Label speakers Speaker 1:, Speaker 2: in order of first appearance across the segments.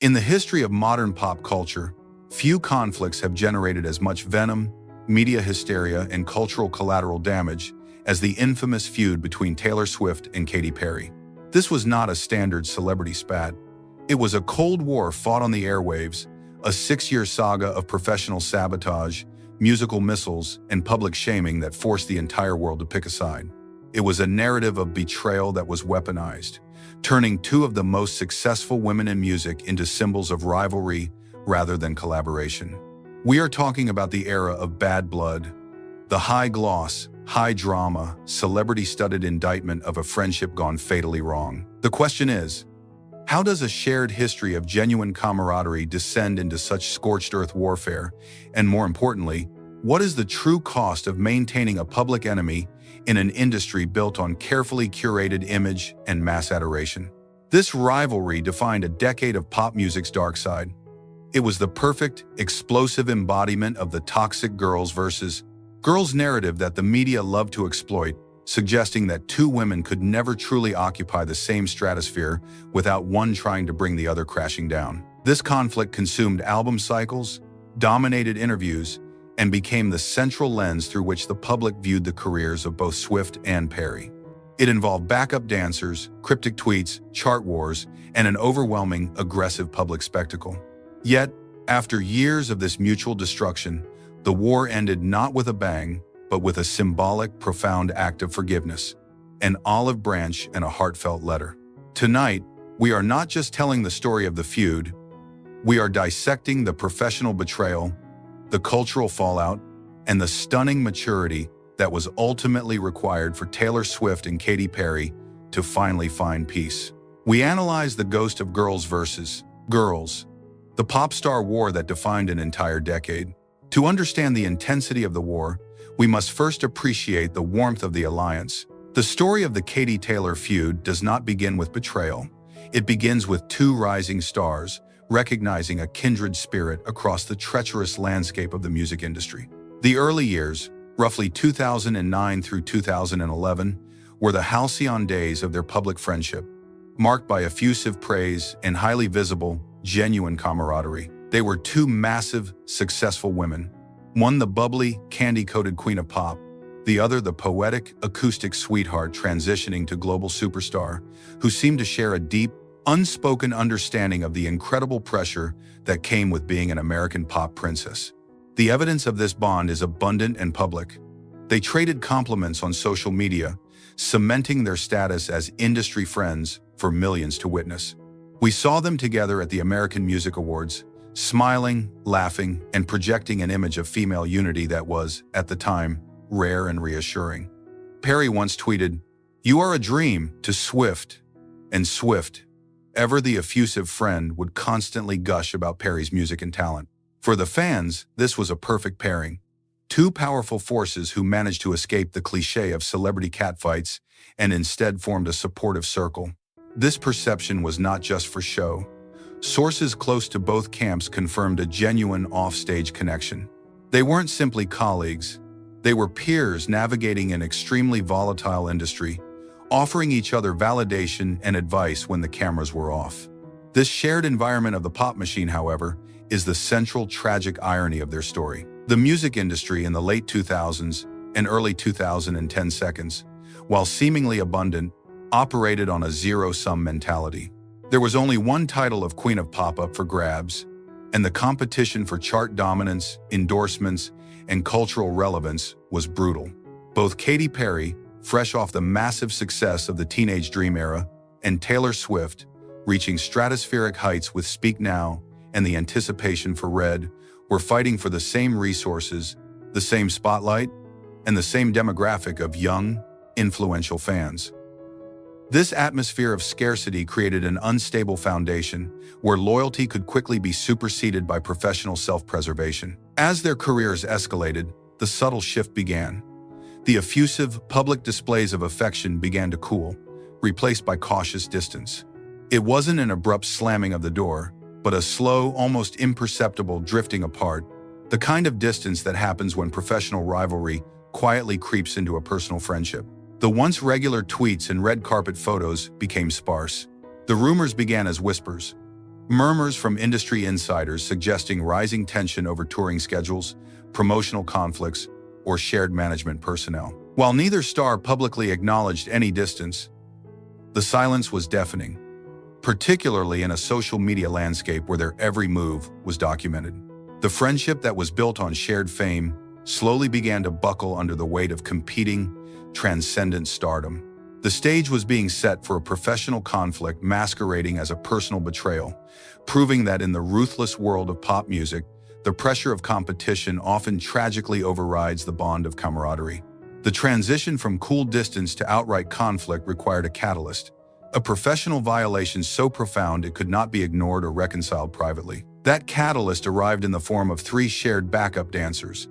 Speaker 1: In the history of modern pop culture, few conflicts have generated as much venom, media hysteria, and cultural collateral damage as the infamous feud between Taylor Swift and Katy Perry. This was not a standard celebrity spat. It was a Cold War fought on the airwaves, a 6-year saga of professional sabotage, musical missiles, and public shaming that forced the entire world to pick a side. It was a narrative of betrayal that was weaponized, turning two of the most successful women in music into symbols of rivalry rather than collaboration. We are talking about the era of bad blood, the high-gloss, high-drama, celebrity-studded indictment of a friendship gone fatally wrong. The question is, how does a shared history of genuine camaraderie descend into such scorched-earth warfare? And more importantly, what is the true cost of maintaining a public enemy in an industry built on carefully curated image and mass adoration? This rivalry defined a decade of pop music's dark side. It was the perfect, explosive embodiment of the toxic girls versus girls narrative that the media loved to exploit, suggesting that two women could never truly occupy the same stratosphere without one trying to bring the other crashing down. This conflict consumed album cycles, dominated interviews, and became the central lens through which the public viewed the careers of both Swift and Perry. It involved backup dancers, cryptic tweets, chart wars, and an overwhelming, aggressive public spectacle. Yet, after years of this mutual destruction, the war ended not with a bang, but with a symbolic, profound act of forgiveness, an olive branch and a heartfelt letter. Tonight, we are not just telling the story of the feud, we are dissecting the professional betrayal, the cultural fallout, and the stunning maturity that was ultimately required for Taylor Swift and Katy Perry to finally find peace. We analyze the ghost of girls versus girls, the pop star war that defined an entire decade. To understand the intensity of the war, we must first appreciate the warmth of the alliance. The story of the Katy-Taylor feud does not begin with betrayal. It begins with two rising stars, recognizing a kindred spirit across the treacherous landscape of the music industry. The early years, roughly 2009 through 2011, were the halcyon days of their public friendship, marked by effusive praise and highly visible, genuine camaraderie. They were two massive, successful women, one the bubbly, candy-coated queen of pop, the other the poetic, acoustic sweetheart transitioning to global superstar, who seemed to share a deep, unspoken understanding of the incredible pressure that came with being an American pop princess. The evidence of this bond is abundant and public. They traded compliments on social media, cementing their status as industry friends for millions to witness. We saw them together at the American Music Awards, smiling, laughing, and projecting an image of female unity that was, at the time, rare and reassuring. Perry once tweeted, "You are a dream," to Swift, and Swift, ever the effusive friend, would constantly gush about Perry's music and talent. For the fans, this was a perfect pairing. Two powerful forces who managed to escape the cliché of celebrity catfights and instead formed a supportive circle. This perception was not just for show. Sources close to both camps confirmed a genuine off-stage connection. They weren't simply colleagues. They were peers navigating an extremely volatile industry, offering each other validation and advice when the cameras were off. This shared environment of the pop machine, however, is the central tragic irony of their story. The music industry in the late 2000s and early 2010s, while seemingly abundant, operated on a zero-sum mentality. There was only one title of Queen of Pop up for grabs, and the competition for chart dominance, endorsements, and cultural relevance was brutal. Both Katy Perry, fresh off the massive success of the Teenage Dream era, and Taylor Swift, reaching stratospheric heights with Speak Now and the anticipation for Red, were fighting for the same resources, the same spotlight, and the same demographic of young, influential fans. This atmosphere of scarcity created an unstable foundation where loyalty could quickly be superseded by professional self-preservation. As their careers escalated, the subtle shift began. The effusive, public displays of affection began to cool, replaced by cautious distance. It wasn't an abrupt slamming of the door, but a slow, almost imperceptible drifting apart, the kind of distance that happens when professional rivalry quietly creeps into a personal friendship. The once regular tweets and red carpet photos became sparse. The rumors began as whispers. Murmurs from industry insiders suggesting rising tension over touring schedules, promotional conflicts, or shared management personnel. While neither star publicly acknowledged any distance, the silence was deafening, particularly in a social media landscape where their every move was documented. The friendship that was built on shared fame slowly began to buckle under the weight of competing, transcendent stardom. The stage was being set for a professional conflict masquerading as a personal betrayal, proving that in the ruthless world of pop music, the pressure of competition often tragically overrides the bond of camaraderie. The transition from cool distance to outright conflict required a catalyst, a professional violation so profound it could not be ignored or reconciled privately. That catalyst arrived in the form of 3 shared backup dancers,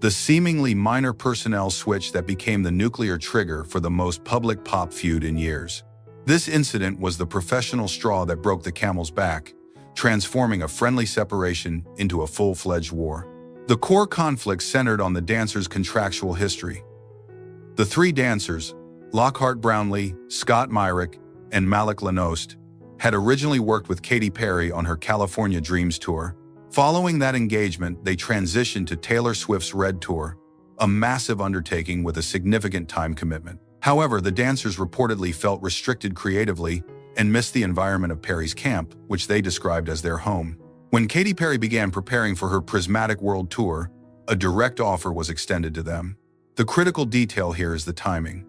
Speaker 1: the seemingly minor personnel switch that became the nuclear trigger for the most public pop feud in years. This incident was the professional straw that broke the camel's back, transforming a friendly separation into a full-fledged war. The core conflict centered on the dancers' contractual history. The 3 dancers, Lockhart Brownlee, Scott Myrick, and Malik Lanost, had originally worked with Katy Perry on her California Dreams tour. Following that engagement, they transitioned to Taylor Swift's Red Tour, a massive undertaking with a significant time commitment. However, the dancers reportedly felt restricted creatively and missed the environment of Perry's camp, which they described as their home. When Katy Perry began preparing for her Prismatic World Tour, a direct offer was extended to them. The critical detail here is the timing.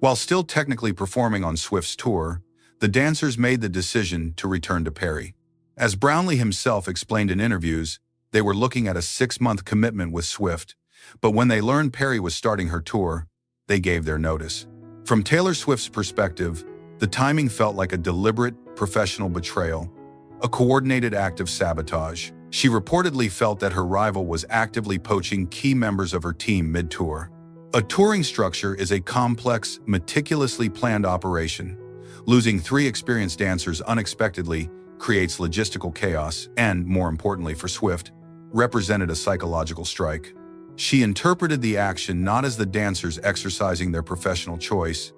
Speaker 1: While still technically performing on Swift's tour, the dancers made the decision to return to Perry. As Brownlee himself explained in interviews, they were looking at a 6-month commitment with Swift, but when they learned Perry was starting her tour, they gave their notice. From Taylor Swift's perspective, the timing felt like a deliberate, professional betrayal, a coordinated act of sabotage. She reportedly felt that her rival was actively poaching key members of her team mid-tour. A touring structure is a complex, meticulously planned operation. Losing 3 experienced dancers unexpectedly creates logistical chaos and, more importantly for Swift, represented a psychological strike. She interpreted the action not as the dancers exercising their professional choice,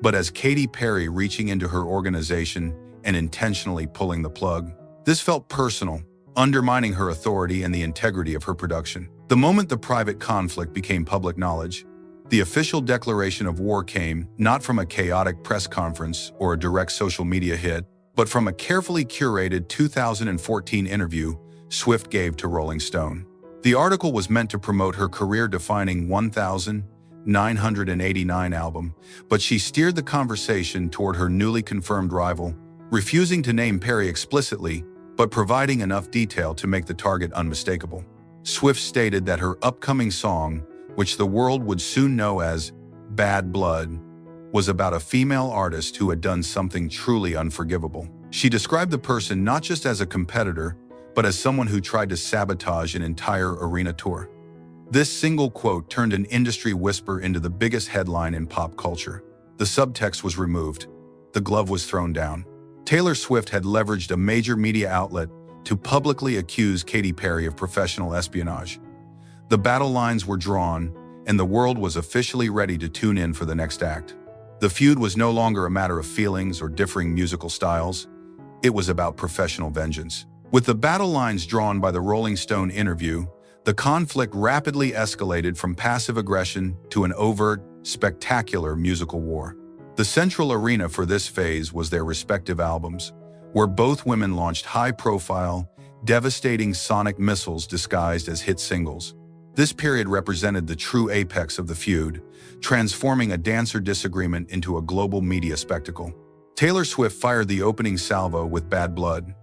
Speaker 1: but as Katy Perry reaching into her organization and intentionally pulling the plug. This felt personal, undermining her authority and the integrity of her production. The moment the private conflict became public knowledge, the official declaration of war came not from a chaotic press conference or a direct social media hit, but from a carefully curated 2014 interview Swift gave to Rolling Stone. The article was meant to promote her career-defining 1989 album, but she steered the conversation toward her newly confirmed rival, refusing to name Perry explicitly, but providing enough detail to make the target unmistakable. Swift stated that her upcoming song, which the world would soon know as Bad Blood, was about a female artist who had done something truly unforgivable. She described the person not just as a competitor, but as someone who tried to sabotage an entire arena tour. This single quote turned an industry whisper into the biggest headline in pop culture. The subtext was removed. The glove was thrown down. Taylor Swift had leveraged a major media outlet to publicly accuse Katy Perry of professional espionage. The battle lines were drawn, and the world was officially ready to tune in for the next act. The feud was no longer a matter of feelings or differing musical styles. It was about professional vengeance. With the battle lines drawn by the Rolling Stone interview, the conflict rapidly escalated from passive aggression to an overt, spectacular musical war. The central arena for this phase was their respective albums, where both women launched high-profile, devastating sonic missiles disguised as hit singles. This period represented the true apex of the feud, transforming a dancer disagreement into a global media spectacle. Taylor Swift fired the opening salvo with Bad Blood.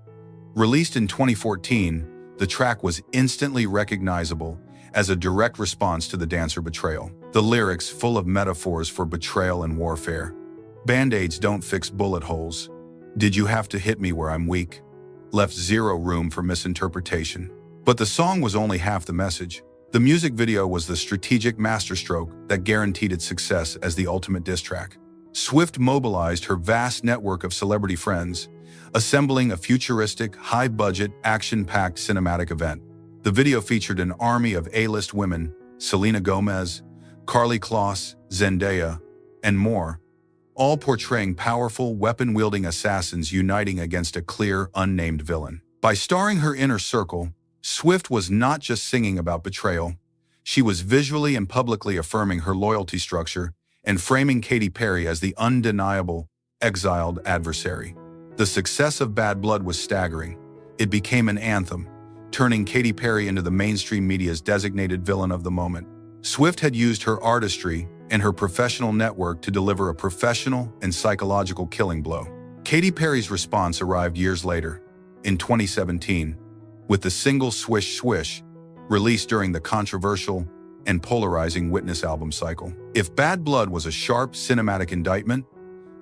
Speaker 1: Released in 2014, the track was instantly recognizable as a direct response to the dancer betrayal. The lyrics, full of metaphors for betrayal and warfare. Band-aids don't fix bullet holes. Did you have to hit me where I'm weak? Left zero room for misinterpretation. But the song was only half the message. The music video was the strategic masterstroke that guaranteed its success as the ultimate diss track. Swift mobilized her vast network of celebrity friends, assembling a futuristic, high-budget, action-packed cinematic event. The video featured an army of A-list women, Selena Gomez, Karlie Kloss, Zendaya, and more, all portraying powerful, weapon-wielding assassins uniting against a clear, unnamed villain. By starring her inner circle, Swift was not just singing about betrayal. She was visually and publicly affirming her loyalty structure and framing Katy Perry as the undeniable, exiled adversary. The success of Bad Blood was staggering. It became an anthem, turning Katy Perry into the mainstream media's designated villain of the moment. Swift had used her artistry and her professional network to deliver a professional and psychological killing blow. Katy Perry's response arrived years later, in 2017, with the single Swish Swish, released during the controversial and polarizing Witness album cycle. If Bad Blood was a sharp, cinematic indictment,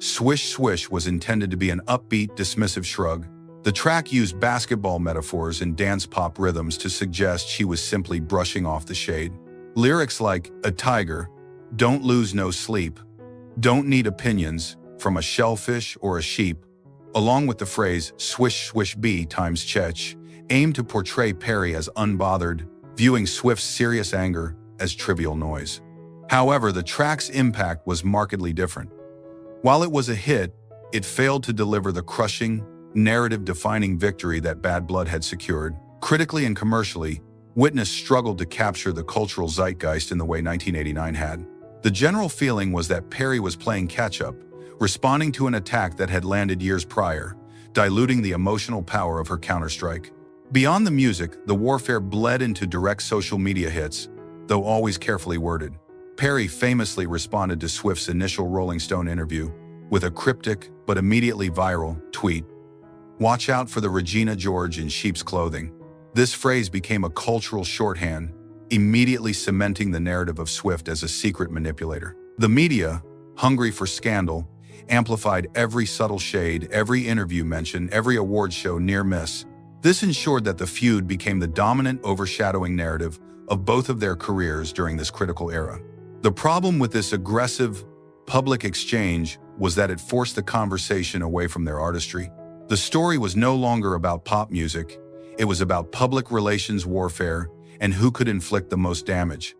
Speaker 1: Swish Swish was intended to be an upbeat, dismissive shrug. The track used basketball metaphors and dance pop rhythms to suggest she was simply brushing off the shade. Lyrics like, "A tiger, don't lose no sleep, don't need opinions from a shellfish or a sheep," along with the phrase "swish swish bee times chech," aimed to portray Perry as unbothered, viewing Swift's serious anger as trivial noise. However, the track's impact was markedly different. While it was a hit, it failed to deliver the crushing, narrative-defining victory that Bad Blood had secured. Critically and commercially, Witness struggled to capture the cultural zeitgeist in the way 1989 had. The general feeling was that Perry was playing catch-up, responding to an attack that had landed years prior, diluting the emotional power of her counterstrike. Beyond the music, the warfare bled into direct social media hits, though always carefully worded. Perry famously responded to Swift's initial Rolling Stone interview with a cryptic but immediately viral tweet, "Watch out for the Regina George in sheep's clothing." This phrase became a cultural shorthand, immediately cementing the narrative of Swift as a secret manipulator. The media, hungry for scandal, amplified every subtle shade, every interview mention, every award show near miss. This ensured that the feud became the dominant, overshadowing narrative of both of their careers during this critical era. The problem with this aggressive, public exchange was that it forced the conversation away from their artistry. The story was no longer about pop music, it was about public relations warfare and who could inflict the most damage,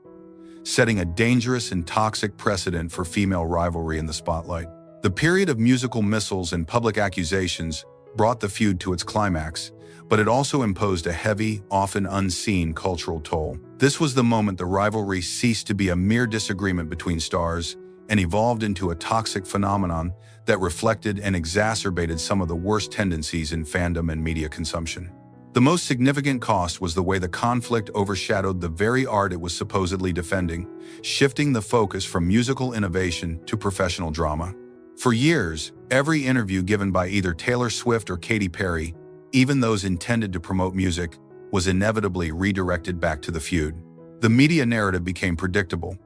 Speaker 1: setting a dangerous and toxic precedent for female rivalry in the spotlight. The period of musical missiles and public accusations brought the feud to its climax, but it also imposed a heavy, often unseen cultural toll. This was the moment the rivalry ceased to be a mere disagreement between stars and evolved into a toxic phenomenon that reflected and exacerbated some of the worst tendencies in fandom and media consumption. The most significant cost was the way the conflict overshadowed the very art it was supposedly defending, shifting the focus from musical innovation to professional drama. For years, every interview given by either Taylor Swift or Katy Perry, even those intended to promote music, was inevitably redirected back to the feud. The media narrative became predictable: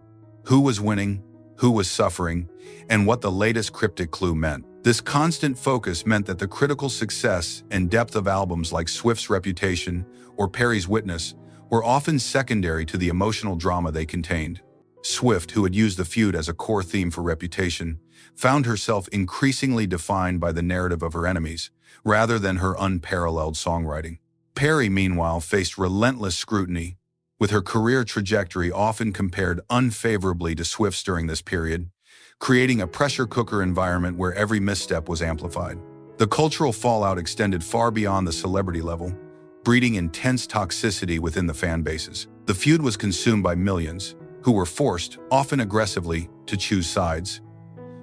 Speaker 1: who was winning, who was suffering, and what the latest cryptic clue meant. This constant focus meant that the critical success and depth of albums like Swift's Reputation or Perry's Witness were often secondary to the emotional drama they contained. Swift, who had used the feud as a core theme for Reputation, found herself increasingly defined by the narrative of her enemies, rather than her unparalleled songwriting. Perry, meanwhile, faced relentless scrutiny, with her career trajectory often compared unfavorably to Swift's during this period, creating a pressure cooker environment where every misstep was amplified. The cultural fallout extended far beyond the celebrity level, breeding intense toxicity within the fan bases. The feud was consumed by millions, who were forced, often aggressively, to choose sides.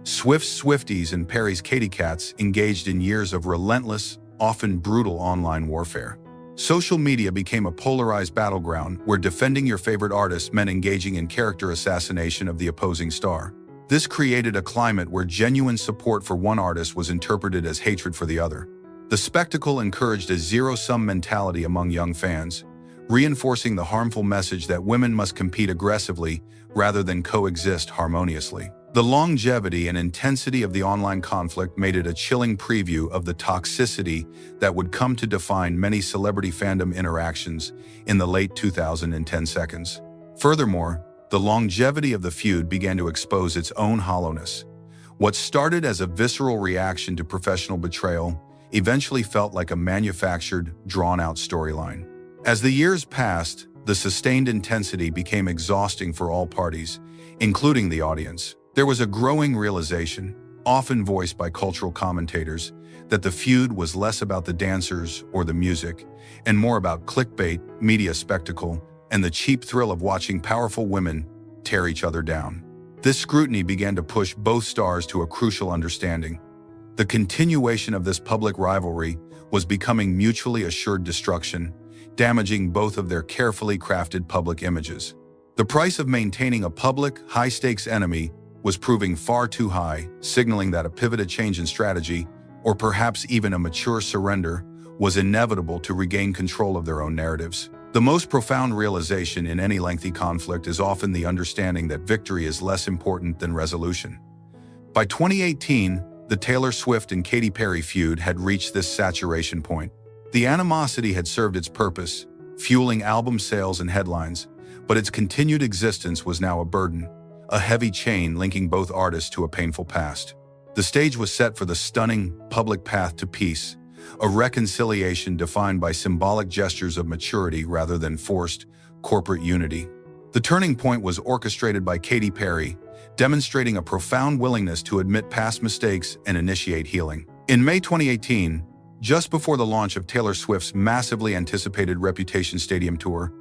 Speaker 1: Swift's Swifties and Perry's Katy Cats engaged in years of relentless, often brutal online warfare. Social media became a polarized battleground where defending your favorite artist meant engaging in character assassination of the opposing star. This created a climate where genuine support for one artist was interpreted as hatred for the other. The spectacle encouraged a zero-sum mentality among young fans, reinforcing the harmful message that women must compete aggressively rather than coexist harmoniously. The longevity and intensity of the online conflict made it a chilling preview of the toxicity that would come to define many celebrity fandom interactions in the late 2010 seconds. Furthermore, the longevity of the feud began to expose its own hollowness. What started as a visceral reaction to professional betrayal eventually felt like a manufactured, drawn-out storyline. As the years passed, the sustained intensity became exhausting for all parties, including the audience. There was a growing realization, often voiced by cultural commentators, that the feud was less about the dancers or the music, and more about clickbait, media spectacle, and the cheap thrill of watching powerful women tear each other down. This scrutiny began to push both stars to a crucial understanding. The continuation of this public rivalry was becoming mutually assured destruction, damaging both of their carefully crafted public images. The price of maintaining a public, high-stakes enemy was proving far too high, signaling that a pivoted change in strategy, or perhaps even a mature surrender, was inevitable to regain control of their own narratives. The most profound realization in any lengthy conflict is often the understanding that victory is less important than resolution. By 2018, the Taylor Swift and Katy Perry feud had reached this saturation point. The animosity had served its purpose, fueling album sales and headlines, but its continued existence was now a burden, a heavy chain linking both artists to a painful past. The stage was set for the stunning, public path to peace, a reconciliation defined by symbolic gestures of maturity rather than forced, corporate unity. The turning point was orchestrated by Katy Perry, demonstrating a profound willingness to admit past mistakes and initiate healing. In May 2018, just before the launch of Taylor Swift's massively anticipated Reputation Stadium tour,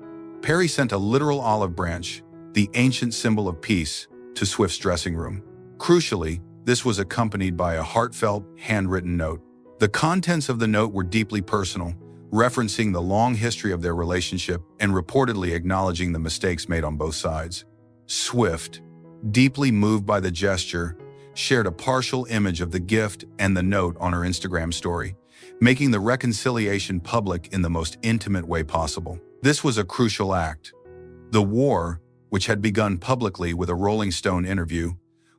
Speaker 1: Perry sent a literal olive branch, the ancient symbol of peace, to Swift's dressing room. Crucially, this was accompanied by a heartfelt, handwritten note. The contents of the note were deeply personal, referencing the long history of their relationship and reportedly acknowledging the mistakes made on both sides. Swift, deeply moved by the gesture, shared a partial image of the gift and the note on her Instagram story, making the reconciliation public in the most intimate way possible. This was a crucial act. The war, which had begun publicly with a Rolling Stone interview,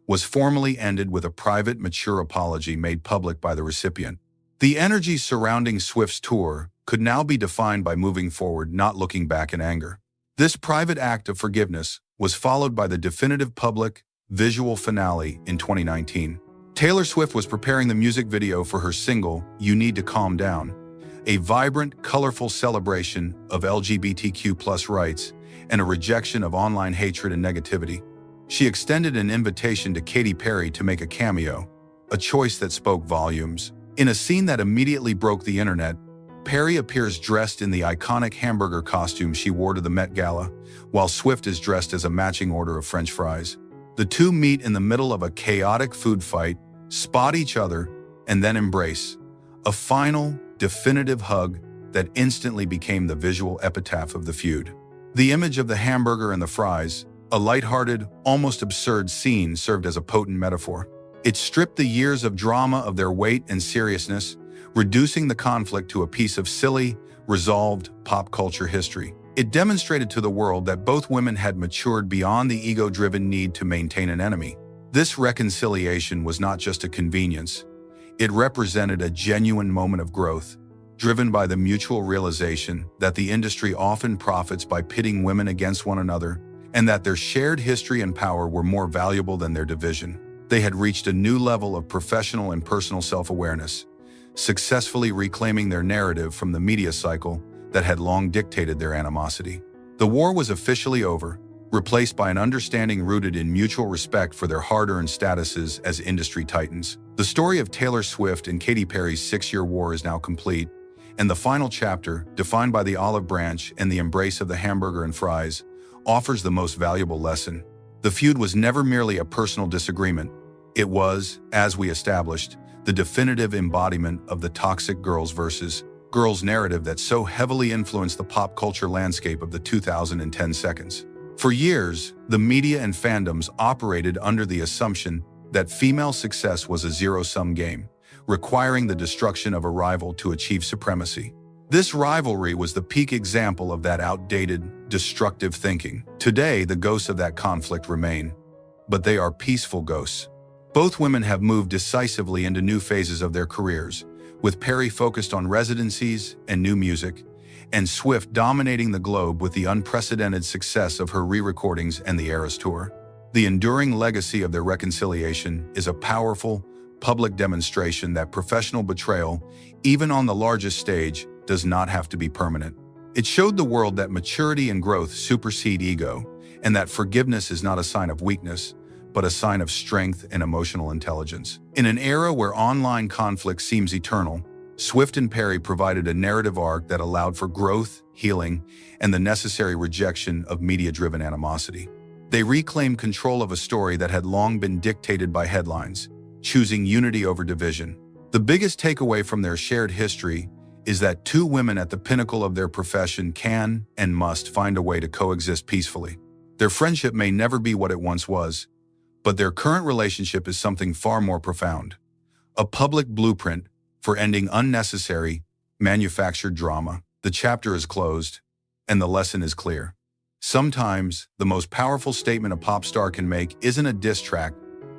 Speaker 1: was formally ended with a private, mature apology made public by the recipient. The energy surrounding Swift's tour could now be defined by moving forward, not looking back in anger. This private act of forgiveness was followed by the definitive public, visual finale in 2019. Taylor Swift was preparing the music video for her single, You Need to Calm Down, a vibrant, colorful celebration of LGBTQ+ rights and a rejection of online hatred and negativity. She extended an invitation to Katy Perry to make a cameo, a choice that spoke volumes. In a scene that immediately broke the internet, Perry appears dressed in the iconic hamburger costume she wore to the Met Gala, while Swift is dressed as a matching order of French fries. The two meet in the middle of a chaotic food fight, spot each other, and then embrace. A final, definitive hug that instantly became the visual epitaph of the feud. The image of the hamburger and the fries, a lighthearted, almost absurd scene, served as a potent metaphor. It stripped the years of drama of their weight and seriousness, reducing the conflict to a piece of silly, resolved pop culture history. It demonstrated to the world that both women had matured beyond the ego-driven need to maintain an enemy. This reconciliation was not just a convenience. It represented a genuine moment of growth, driven by the mutual realization that the industry often profits by pitting women against one another, and that their shared history and power were more valuable than their division. They had reached a new level of professional and personal self-awareness, successfully reclaiming their narrative from the media cycle that had long dictated their animosity. The war was officially over, replaced by an understanding rooted in mutual respect for their hard-earned statuses as industry titans. The story of Taylor Swift and Katy Perry's 6-year war is now complete, and the final chapter, defined by the olive branch and the embrace of the hamburger and fries, offers the most valuable lesson. The feud was never merely a personal disagreement. It was, as we established, the definitive embodiment of the toxic girls versus girls narrative that so heavily influenced the pop culture landscape of the 2010 seconds. For years, the media and fandoms operated under the assumption that female success was a zero-sum game, requiring the destruction of a rival to achieve supremacy. This rivalry was the peak example of that outdated, destructive thinking. Today, the ghosts of that conflict remain, but they are peaceful ghosts. Both women have moved decisively into new phases of their careers, with Perry focused on residencies and new music, and Swift dominating the globe with the unprecedented success of her re-recordings and the Eras Tour. The enduring legacy of their reconciliation is a powerful, public demonstration that professional betrayal, even on the largest stage, does not have to be permanent. It showed the world that maturity and growth supersede ego, and that forgiveness is not a sign of weakness, but a sign of strength and emotional intelligence. In an era where online conflict seems eternal, Swift and Perry provided a narrative arc that allowed for growth, healing, and the necessary rejection of media-driven animosity. They reclaimed control of a story that had long been dictated by headlines, choosing unity over division. The biggest takeaway from their shared history is that two women at the pinnacle of their profession can and must find a way to coexist peacefully. Their friendship may never be what it once was, but their current relationship is something far more profound. A public blueprint for ending unnecessary, manufactured drama. The chapter is closed, and the lesson is clear. Sometimes, the most powerful statement a pop star can make isn't a diss track,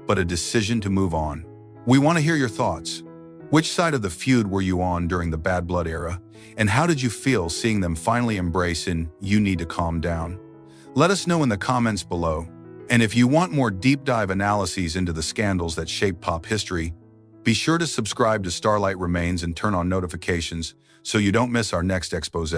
Speaker 1: but a decision to move on. We want to hear your thoughts. Which side of the feud were you on during the Bad Blood era, and how did you feel seeing them finally embrace "You need to calm down"? Let us know in the comments below. And if you want more deep dive analyses into the scandals that shape pop history, be sure to subscribe to Starlight Remains and turn on notifications so you don't miss our next expose.